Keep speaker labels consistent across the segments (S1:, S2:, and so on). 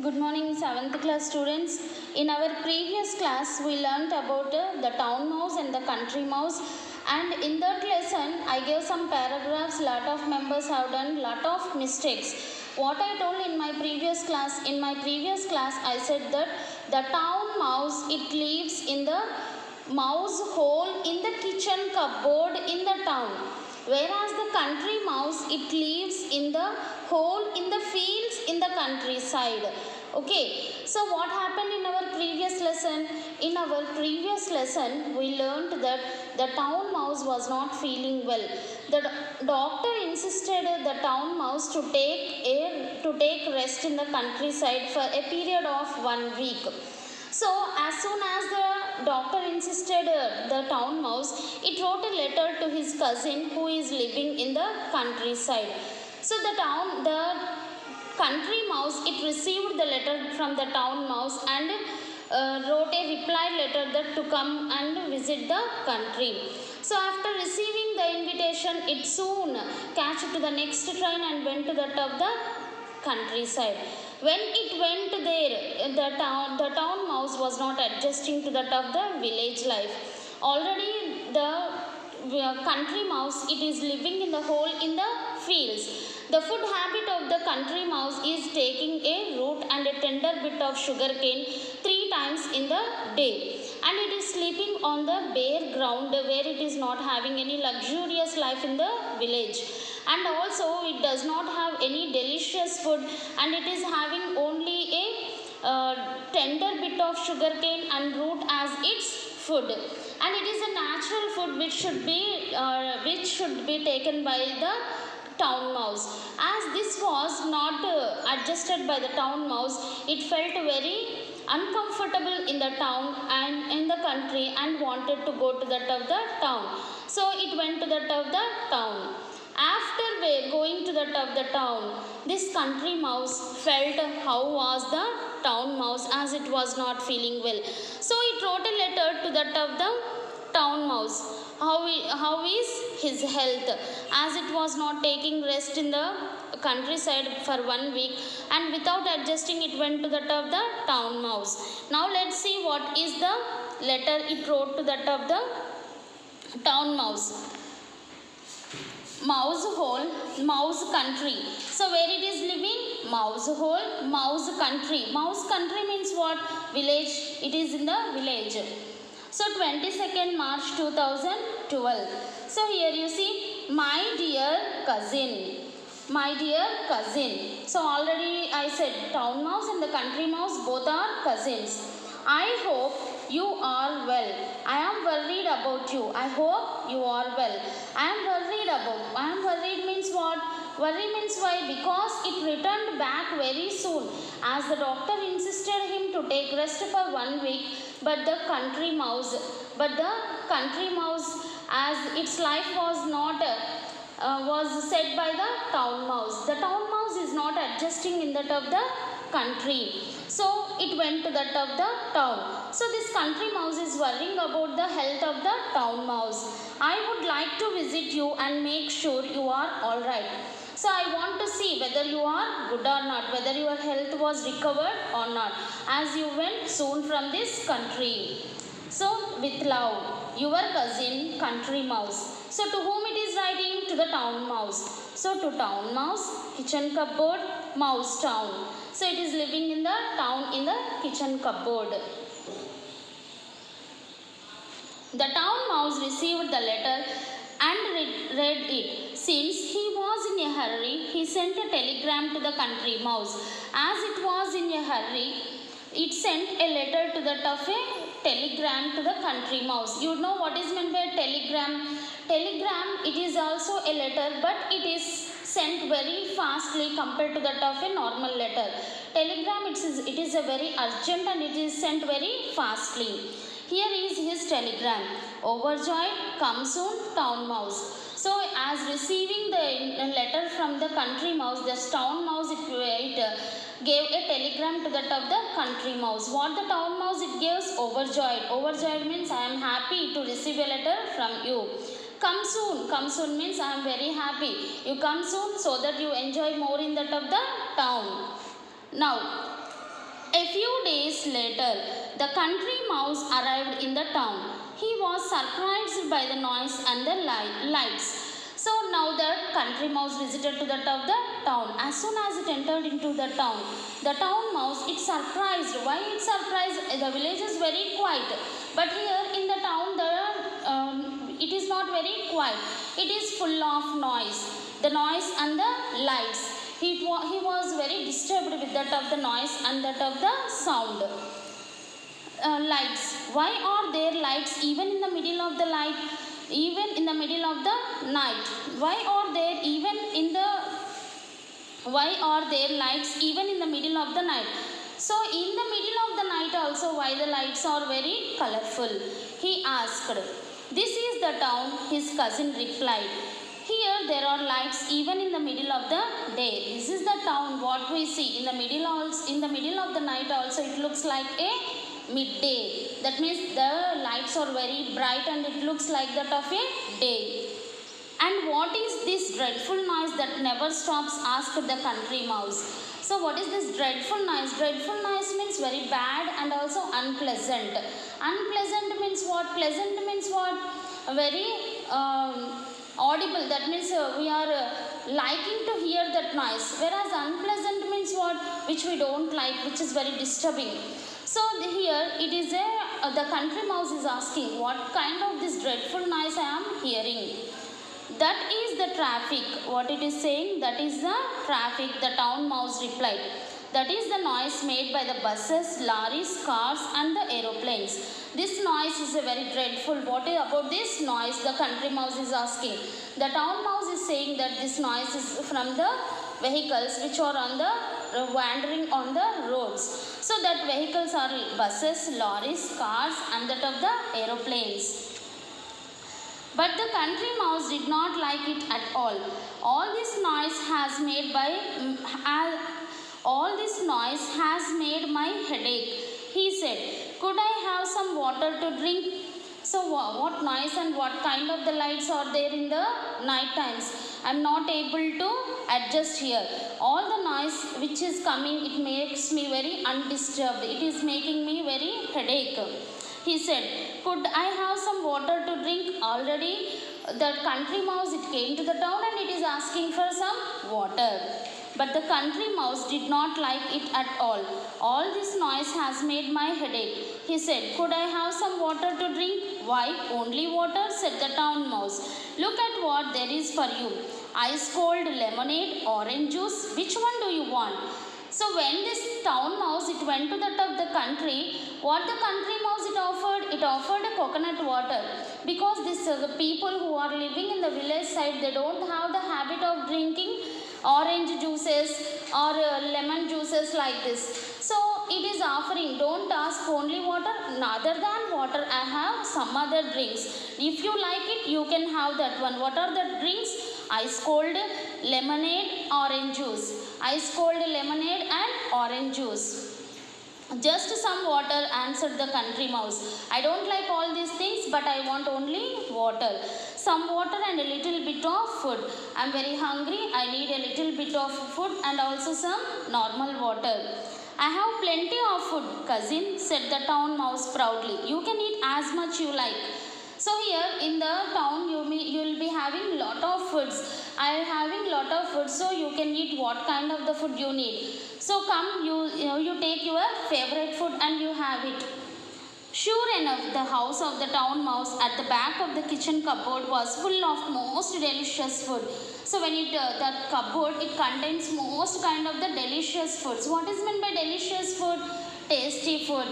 S1: Good morning, 7th class students. In our previous class, we learnt about the town mouse and the country mouse. And in that lesson, I gave some paragraphs. Lot of members have done lot of mistakes. What I told in my previous class, I said that the town mouse, it lives in the mouse hole in the kitchen cupboard in the town, whereas the country mouse, it lives in the hole in the fields in the countryside. Okay, so what happened in our previous lesson? In our previous lesson, we learned that the town mouse was not feeling well. The doctor insisted the town mouse to take rest in the countryside for a period of 1 week. So as soon as the doctor insisted, the town mouse, it wrote a letter to his cousin who is living in the countryside. So the country mouse, it received the letter from the town mouse and wrote a reply letter that to come and visit the country. So after receiving the invitation, it soon catch to the next train and went to the top of the countryside. When it went there, the town mouse was not adjusting to that of the village life. Already the country mouse, it is living in the hole in the fields. The food habit of the country mouse is taking a root and a tender bit of sugar cane 3 times in the day, and it is sleeping on the bare ground where it is not having any luxurious life in the village. And also it does not have any delicious food, and it is having only a tender bit of sugar cane and root as its food, and it is a natural food which should be taken by the town mouse. As this was not adjusted by the town mouse, it felt very uncomfortable in the town and in the country and wanted to go to that of the town. So it went to that of the town. After going to that of the town, this country mouse felt how was the town mouse, as it was not feeling well. So it wrote a letter to that of the town mouse. How is his health, as it was not taking rest in the countryside for 1 week, and without adjusting, it went to that of the town mouse. Now let's see what is the letter it wrote to that of the town mouse. Mouse hole, mouse country. So where it is living? Mouse hole, mouse country. Mouse country means what? Village. It is in the village. So 22nd March 2012. So here you see, my dear cousin. My dear cousin. So already I said town mouse and the country mouse both are cousins. I hope you are well. I am worried about you. I hope you are well. I am worried means what? Worry means why? Because it returned back very soon, as the doctor insisted him to take rest for 1 week. But the country mouse, as its life was not was set by the town mouse. The town mouse is not adjusting in that of the country, so it went to that of the town. So this country mouse is worrying about the health of the town mouse. I would like to visit you and make sure you are all right. So I want to see whether you are good or not, whether your health was recovered or not, as you went soon from this country. So with love, your cousin, country mouse. So to whom it is writing? To the town mouse. So to town mouse, kitchen cupboard, mouse town. So it is living in the town in the kitchen cupboard. The town mouse received the letter and read it. Since he was in a hurry, he sent a telegram to the country mouse. As it was in a hurry, it sent a letter to the telegram to the country mouse. You know what is meant by telegram? Telegram, it is also a letter, but it is sent very fastly compared to that of a normal letter. Telegram, it is a very urgent and it is sent very fastly. Here is his telegram. Overjoyed, come soon, town mouse. So as receiving the letter from the country mouse, the town mouse, it gave a telegram to that of the country mouse. What the town mouse it gives? Overjoyed. Overjoyed means I am happy to receive a letter from you. Come soon. Come soon means I am very happy. You come soon so that you enjoy more in that of the town. Now, few days later, the country mouse arrived in the town. He was surprised by the noise and the lights. So now the country mouse visited to the top of the town. As soon as it entered into the town mouse, it surprised. Why it surprised? The village is very quiet, but here in the town, it is not very quiet. It is full of noise. The noise and the lights. He was very disturbed with that of the noise and that of the sound. Lights. Why are there lights even in the middle of the light? Even in the middle of the night? Why are there lights even in the middle of the night? So in the middle of the night also, why the lights are very colorful? He asked. This is the town, his cousin replied. Here there are lights even in the middle of the day. This is the town what we see. In the middle of the night also it looks like a midday. That means the lights are very bright and it looks like that of a day. And what is this dreadful noise that never stops? Asked the country mouse. So what is this dreadful noise? Dreadful noise means very bad and also unpleasant. Unpleasant means what? Pleasant means what? Very audible. That means we are liking to hear that noise. Whereas unpleasant means what? Which we don't like, which is very disturbing. So here it is the country mouse is asking, what kind of this dreadful noise I am hearing? That is the traffic. What it is saying? That is the traffic. The town mouse replied. That is the noise made by the buses, lorries, cars and the aeroplanes. This noise is a very dreadful. What is about this noise? The country mouse is asking. The town mouse is saying that this noise is from the vehicles which are on the wandering on the roads. So that vehicles are buses, lorries, cars and that of the aeroplanes. But the country mouse did not like it at all. All this noise has made my headache, he said. Could I have some water to drink? So what noise and what kind of the lights are there in the night times? I am not able to adjust here. All the noise which is coming, it makes me very undisturbed. It is making me very headache. He said, could I have some water to drink? Already the country mouse, it came to the town and it is asking for some water. But the country mouse did not like it at all. All this noise has made my headache. He said, could I have some water to drink? Why, only water? Said the town mouse. Look at what there is for you. Ice cold lemonade, orange juice. Which one do you want? So when this town mouse, it went to the top of the country, what the country mouse it offered? It offered a coconut water. Because the people who are living in the village side, they don't have the habit of drinking orange juices or lemon juices like this. So it is offering, don't ask only water. Other than water, I have some other drinks. If you like it, you can have that one. What are the drinks? Ice cold lemonade, orange juice. Ice cold lemonade and orange juice. Just some water, answered the country mouse. I don't like all these things, but I want only water. Some water and a little bit of food. I am very hungry. I need a little bit of food and also some normal water. I have plenty of food, cousin, said the town mouse proudly. You can eat as much you like. So here in the town you will be having lot of foods. I am having lot of food, so you can eat what kind of the food you need. So come, you take your favorite food and you have it. Sure enough, the house of the town mouse at the back of the kitchen cupboard was full of most delicious food. So when that cupboard, it contains most kind of the delicious foods. What is meant by delicious food? Tasty food.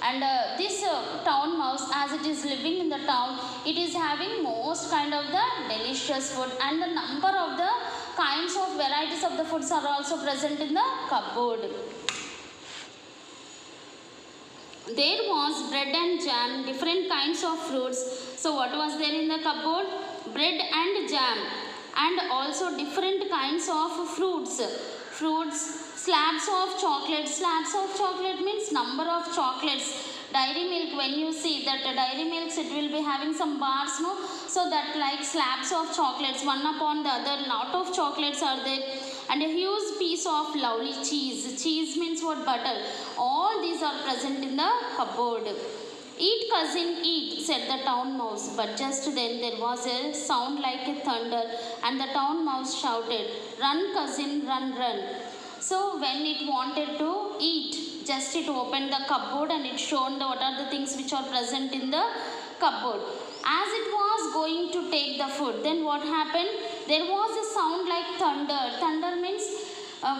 S1: And this town mouse, as it is living in the town, it is having most kind of the delicious food, and the number of the kinds of varieties of the foods are also present in the cupboard. There was bread and jam, different kinds of fruits. So what was there in the cupboard? Bread and jam, and also different kinds of fruits. Slabs of chocolate. Slabs of chocolate means number of chocolates. Dairy milk, when you see that dairy milks, it will be having some bars, no? So that like slabs of chocolates, one upon the other, lot of chocolates are there. and a huge piece of lovely cheese. Cheese means what? Butter. All these are present in the cupboard. Eat, cousin, eat, said the town mouse. But just then there was a sound like a thunder, and the town mouse shouted, "Run, cousin, run, run." So when it wanted to eat, just it opened the cupboard and it showed what are the things which are present in the cupboard. As it was going to take the food, then what happened? There was a sound like thunder. Thunder means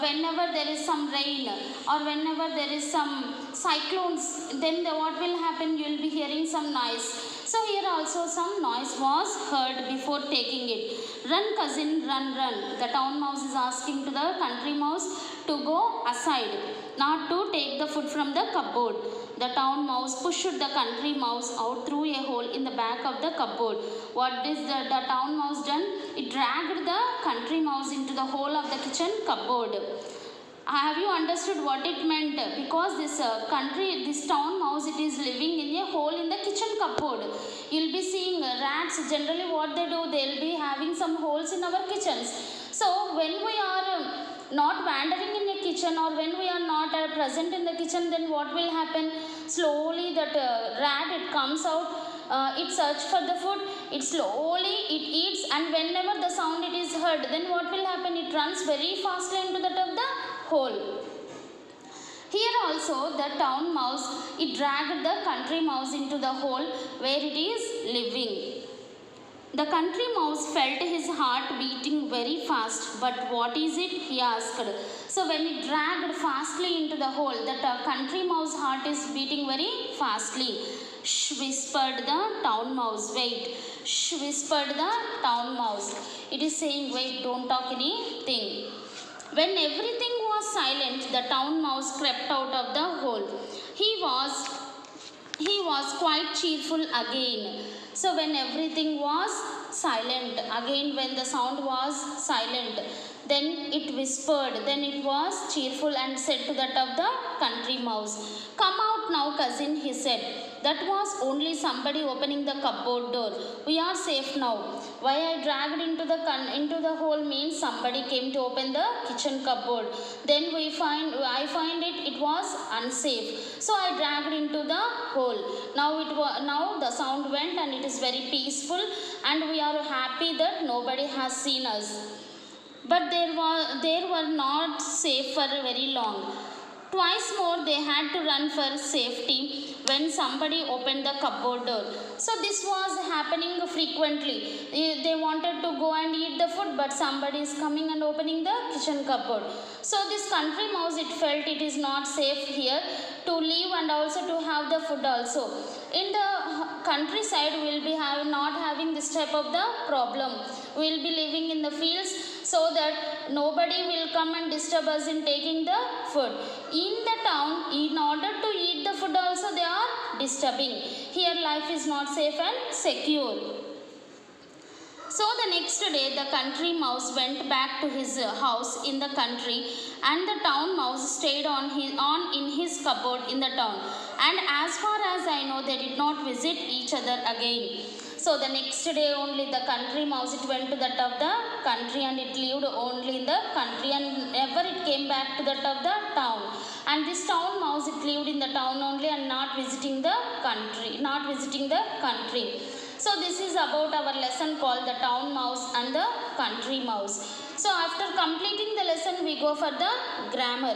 S1: whenever there is some rain or whenever there is some cyclones, then what will happen? You will be hearing some noise. So here also some noise was heard before taking it. Run, cousin, run, run. The town mouse is asking to the country mouse to go aside, not to take the food from the cupboard. The town mouse pushed the country mouse out through a hole in the back of the cupboard. What is the town mouse done? It dragged the country mouse into the hole of the kitchen cupboard. Have you understood what it meant? Because this town mouse, it is living in a hole in the kitchen cupboard. You'll be seeing rats, generally what they do, they'll be having some holes in our kitchens. So when we are not wandering in a kitchen or when we are not present in the kitchen, then what will happen? Slowly that rat, it comes out, it search for the food, it slowly it eats, and whenever the sound it is heard, then what will happen? It runs very fastly into the hole. Here also the town mouse, it dragged the country mouse into the hole where it is living. The country mouse felt his heart beating very fast. But what is it? He asked. So when it dragged fastly into the hole, the country mouse heart is beating very fastly. Shh, whispered the town mouse. Wait. Shh, whispered the town mouse. It is saying, wait, don't talk anything. When everything was silent, the town mouse crept out of the hole. He was quite cheerful again. So when everything was silent, again when the sound was silent, then it whispered, then it was cheerful and said to that of the country mouse, "Come out now, cousin," he said. "That was only somebody opening the cupboard door. We are safe now. Why I dragged into the hole means somebody came to open the kitchen cupboard. Then I find it was unsafe. So I dragged into the hole. Now the sound went and it is very peaceful and we are happy that nobody has seen us." But they were not safe for very long. Twice more they had to run for safety when somebody opened the cupboard door. So this was happening frequently. They wanted to go and eat the food, but somebody is coming and opening the kitchen cupboard. So this country mouse, it felt it is not safe here to live and also to have the food also. In the countryside, we will be not having this type of the problem. We will be living in the fields so that nobody will come and disturb us in taking the food. In the town, in order to eat the food also, they are disturbing. Here life is not safe and secure. So the next day, the country mouse went back to his house in the country, and the town mouse stayed on in his cupboard in the town. And as far as I know, they did not visit each other again. So the next day only, the country mouse, it went to that of the country and it lived only in the country, and never it came back to that of the town. And this town mouse, it lived in the town only and not visiting the country. So this is about our lesson called the town mouse and the country mouse. So after completing the lesson, we go for the grammar.